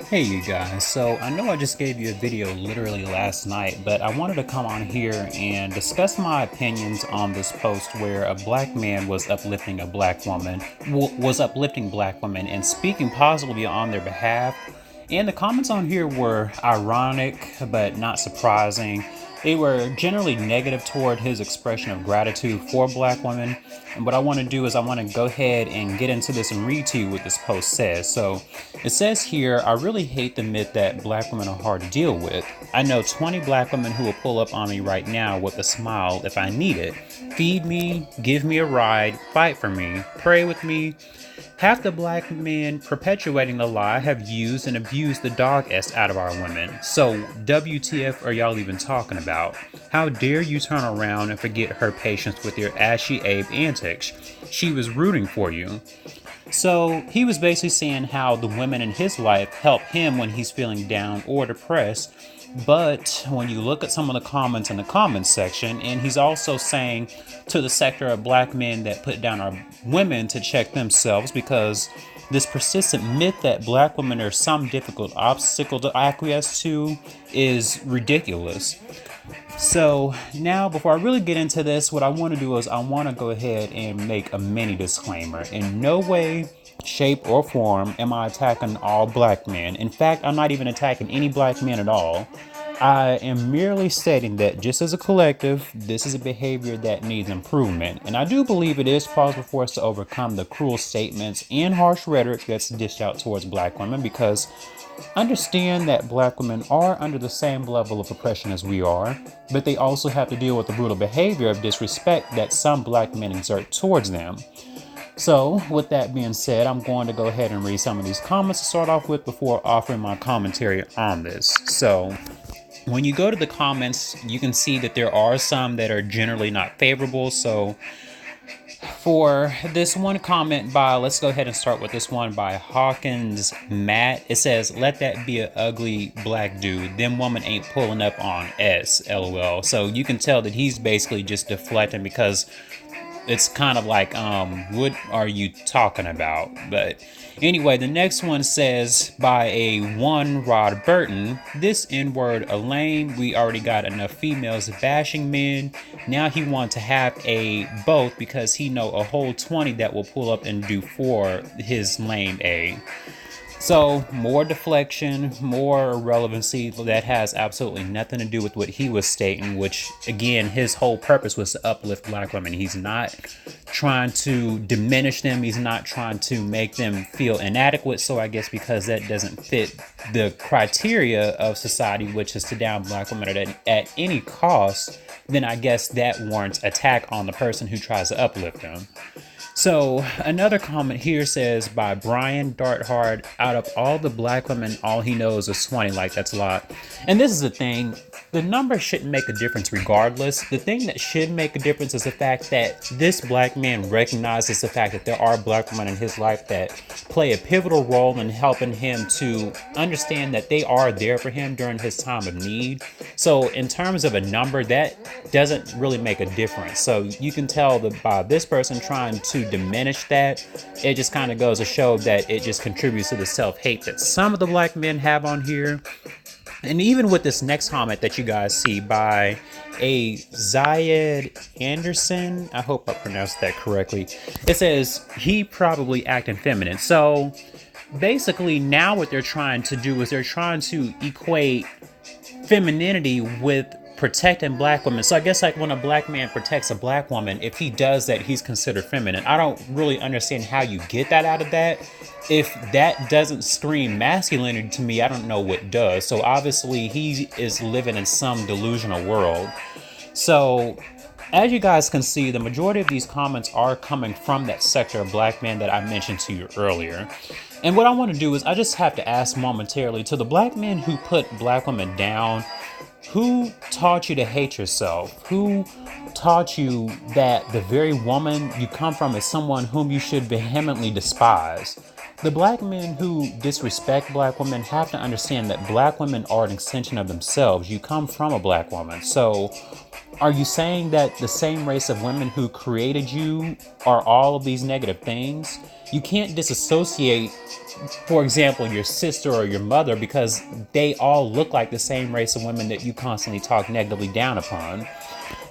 Hey you guys, so I know I just gave you a video literally last night, but I wanted to come on here and discuss my opinions on this post where a black man was uplifting a black woman, was uplifting black women and speaking positively on their behalf. And the comments on here were ironic, but not surprising. They were generally negative toward his expression of gratitude for black women. And what I want to do is I want to go ahead and get into this and read to you what this post says. So it says here, I really hate the myth that black women are hard to deal with. I know 20 black women who will pull up on me right now with a smile if I need it. Feed me, give me a ride, fight for me, pray with me. Half the black men perpetuating the lie have used and abused the dog S out of our women. So WTF are y'all even talking about? How dare you turn around and forget her patience with your ashy Abe antics? She was rooting for you. So he was basically saying how the women in his life help him when he's feeling down or depressed. But when you look at some of the comments in the comments section, and he's also saying to the sector of black men that put down our women to check themselves, because this persistent myth that black women are some difficult obstacle to acquiesce to is ridiculous. So now, before I really get into this, what I want to do is I want to go ahead and make a mini disclaimer. In no way, shape, or form am I attacking all black men. In fact, I'm not even attacking any black men at all. I am merely stating that just as a collective, this is a behavior that needs improvement. And I do believe it is possible for us to overcome the cruel statements and harsh rhetoric that's dished out towards black women, because understand that black women are under the same level of oppression as we are, but they also have to deal with the brutal behavior of disrespect that some black men exert towards them. So, with that being said, I'm going to go ahead and read some of these comments to start off with before offering my commentary on this. So, when you go to the comments, you can see that there are some that are generally not favorable. So, for this one comment by, let's go ahead and start with this one by Hawkins Matt. It says, let that be an ugly black dude. Them woman ain't pulling up on S, lol. So you can tell that he's basically just deflecting, because it's kind of like, what are you talking about? But anyway, the next one says by a one Rod Burton, this N-word a lame. We already got enough females bashing men. Now he want to have a both because he know a whole 20 that will pull up and do for his lame A. So more deflection, more irrelevancy that has absolutely nothing to do with what he was stating, which again, his whole purpose was to uplift black women. He's not trying to diminish them. He's not trying to make them feel inadequate. So I guess because that doesn't fit the criteria of society, which is to down black women at any cost, then I guess that warrants attack on the person who tries to uplift them. So another comment here says by Brian Darthard, out of all the black women, all he knows is 20. Like, that's a lot. And this is the thing. The number shouldn't make a difference regardless. The thing that should make a difference is the fact that this black man recognizes the fact that there are black women in his life that play a pivotal role in helping him to understand that they are there for him during his time of need. So in terms of a number, that doesn't really make a difference. So you can tell that by this person trying to diminish that, it just kind of goes to show that it just contributes to the self-hate that some of the black men have on here. And even with this next comment that you guys see by a Zayed Anderson, I hope I pronounced that correctly. It says he probably acting feminine. So basically now what they're trying to do is they're trying to equate femininity with protecting black women. So I guess like when a black man protects a black woman, if he does that, he's considered feminine. I don't really understand how you get that out of that. If that doesn't scream masculinity to me, I don't know what does. So obviously he is living in some delusional world. So as you guys can see, the majority of these comments are coming from that sector of black men that I mentioned to you earlier. And what I want to do is I just have to ask momentarily to the black men who put black women down, who taught you to hate yourself? Who taught you that the very woman you come from is someone whom you should vehemently despise? The black men who disrespect black women have to understand that black women are an extension of themselves. You come from a black woman. So Are you saying that the same race of women who created you are all of these negative things? You can't disassociate, for example, your sister or your mother because they all look like the same race of women that you constantly talk negatively down upon.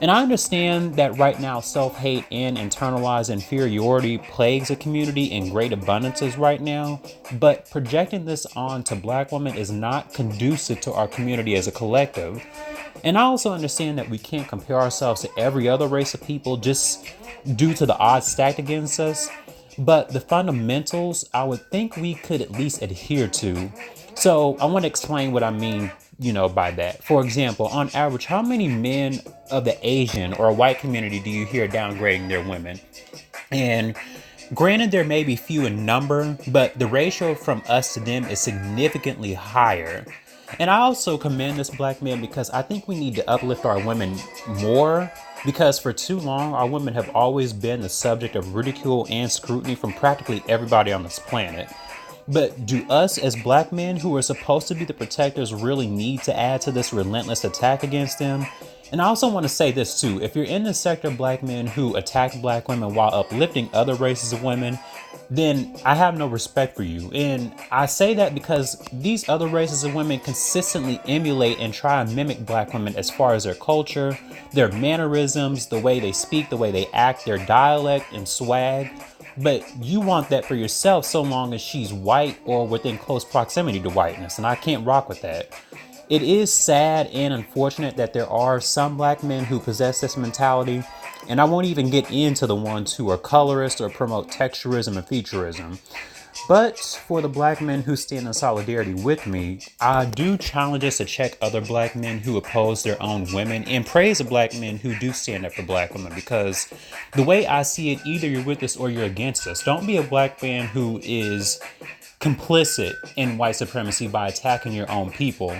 And I understand that right now self-hate and internalized inferiority plagues a community in great abundances right now, but projecting this onto black women is not conducive to our community as a collective. And I also understand that we can't compare ourselves to every other race of people just due to the odds stacked against us. But the fundamentals, I would think we could at least adhere to. So I want to explain what I mean, by that. For example, on average, how many men of the Asian or white community do you hear downgrading their women? And granted, there may be few in number, but the ratio from us to them is significantly higher. And I also commend this black man because I think we need to uplift our women more because for too long, our women have always been the subject of ridicule and scrutiny from practically everybody on this planet. But do us as black men who are supposed to be the protectors really need to add to this relentless attack against them? And I also want to say this too. If you're in the sector of black men who attack black women while uplifting other races of women, then I have no respect for you. And I say that because these other races of women consistently emulate and try and mimic black women as far as their culture, their mannerisms, the way they speak, the way they act, their dialect and swag. But you want that for yourself so long as she's white or within close proximity to whiteness. And I can't rock with that. It is sad and unfortunate that there are some black men who possess this mentality. And I won't even get into the ones who are colorist or promote texturism and featureism. But for the black men who stand in solidarity with me, I do challenge us to check other black men who oppose their own women and praise the black men who do stand up for black women, because the way I see it, either you're with us or you're against us. Don't be a black man who is complicit in white supremacy by attacking your own people.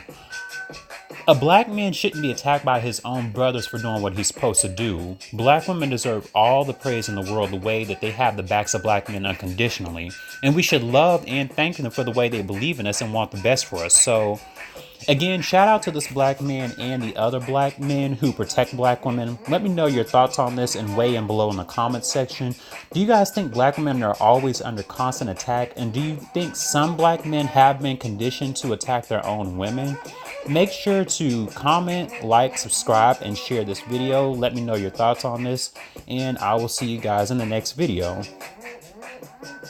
A black man shouldn't be attacked by his own brothers for doing what he's supposed to do. Black women deserve all the praise in the world the way that they have the backs of black men unconditionally. And we should love and thank them for the way they believe in us and want the best for us. So, again, shout out to this black man and the other black men who protect black women. Let me know your thoughts on this and weigh in below in the comments section. Do you guys think black women are always under constant attack? And do you think some black men have been conditioned to attack their own women? Make sure to comment, like, subscribe, and share this video. Let me know your thoughts on this, and I will see you guys in the next video.